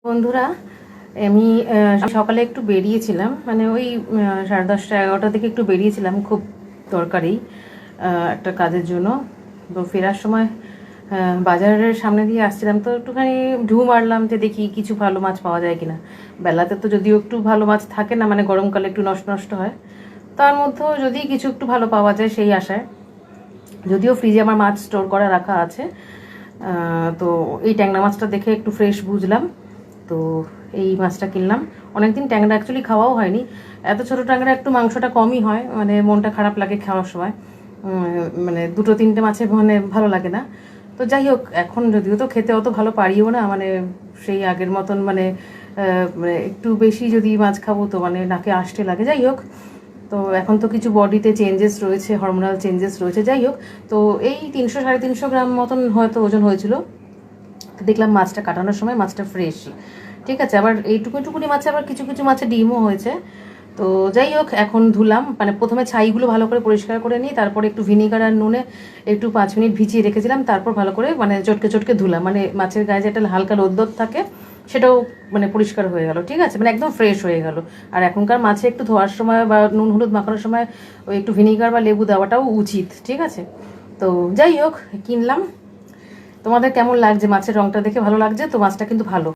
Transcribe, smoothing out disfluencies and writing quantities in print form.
বন্ধুরা, আমি সকালে একটু বেরিয়েছিলাম, মানে ওই 10:30-11টার দিকে একটু বেরিয়েছিলাম, খুব দরকারি একটা কাজের জন্য। তো ফেরার সময় বাজারের সামনে দিয়ে আসছিলাম, তো একটুখানি ঢু মারলাম যে দেখি কিছু ভালো মাছ পাওয়া যায় কিনা। বেলাতে তো যদিও একটু ভালো মাছ থাকে না, মানে গরমকালে একটু নষ্ট নষ্ট হয়, তার মধ্যেও যদি কিছু একটু ভালো পাওয়া যায় সেই আশায়। যদিও ফ্রিজে আমার মাছ স্টোর করা রাখা আছে, তো এই ট্যাংরা মাছটা দেখে একটু ফ্রেশ বুঝলাম, তো এই মাছটা কিনলাম। অনেকদিন ট্যাংরা অ্যাকচুয়ালি খাওয়াও হয়নি। এত ছোটো ট্যাংরা একটু মাংসটা কমই হয়, মানে মনটা খারাপ লাগে খাওয়ার সময়, মানে 2-3টে মাছে মানে ভালো লাগে না। তো যাই হোক, এখন যদিও তো খেতে অত ভালো পারিও না, মানে সেই আগের মতন, মানে মানে একটু বেশি যদি মাছ খাবো তো মানে নাকে আষ্টে লাগে। যাই হোক, তো এখন তো কিছু বডিতে চেঞ্জেস রয়েছে, হরমোনাল চেঞ্জেস রয়েছে। যাই হোক, তো এই 300-350 গ্রাম মতন হয়তো ওজন হয়েছিল। তো দেখলাম মাছটা কাটানোর সময় মাছটা ফ্রেশই, ঠিক আছে। আবার এইটুকুনি মাছে আবার কিছু কিছু মাছে ডিমও হয়েছে। তো যাই হোক, এখন ধুলাম, মানে প্রথমে ছাইগুলো ভালো করে পরিষ্কার করে নিই, তারপরে একটু ভিনিগার আর নুনে একটু 5 মিনিট ভিজিয়ে রেখেছিলাম, তারপর ভালো করে মানে চটকে চটকে ধুলাম, মানে মাছের গায়ে যেটা হালকা রোদ থাকে সেটাও মানে পরিষ্কার হয়ে গেল, ঠিক আছে, মানে একদম ফ্রেশ হয়ে গেল। আর এখনকার মাছে একটু ধোয়ার সময় বা নুন হলুদ মাখানোর সময় ওই একটু ভিনিগার বা লেবু দেওয়াটাও উচিত, ঠিক আছে। তো যাই হোক, কিনলাম। তোমাদের কেমন লাগছে? মাছের রংটা দেখে ভালো লাগছে তো? মাছটা কিন্তু ভালো।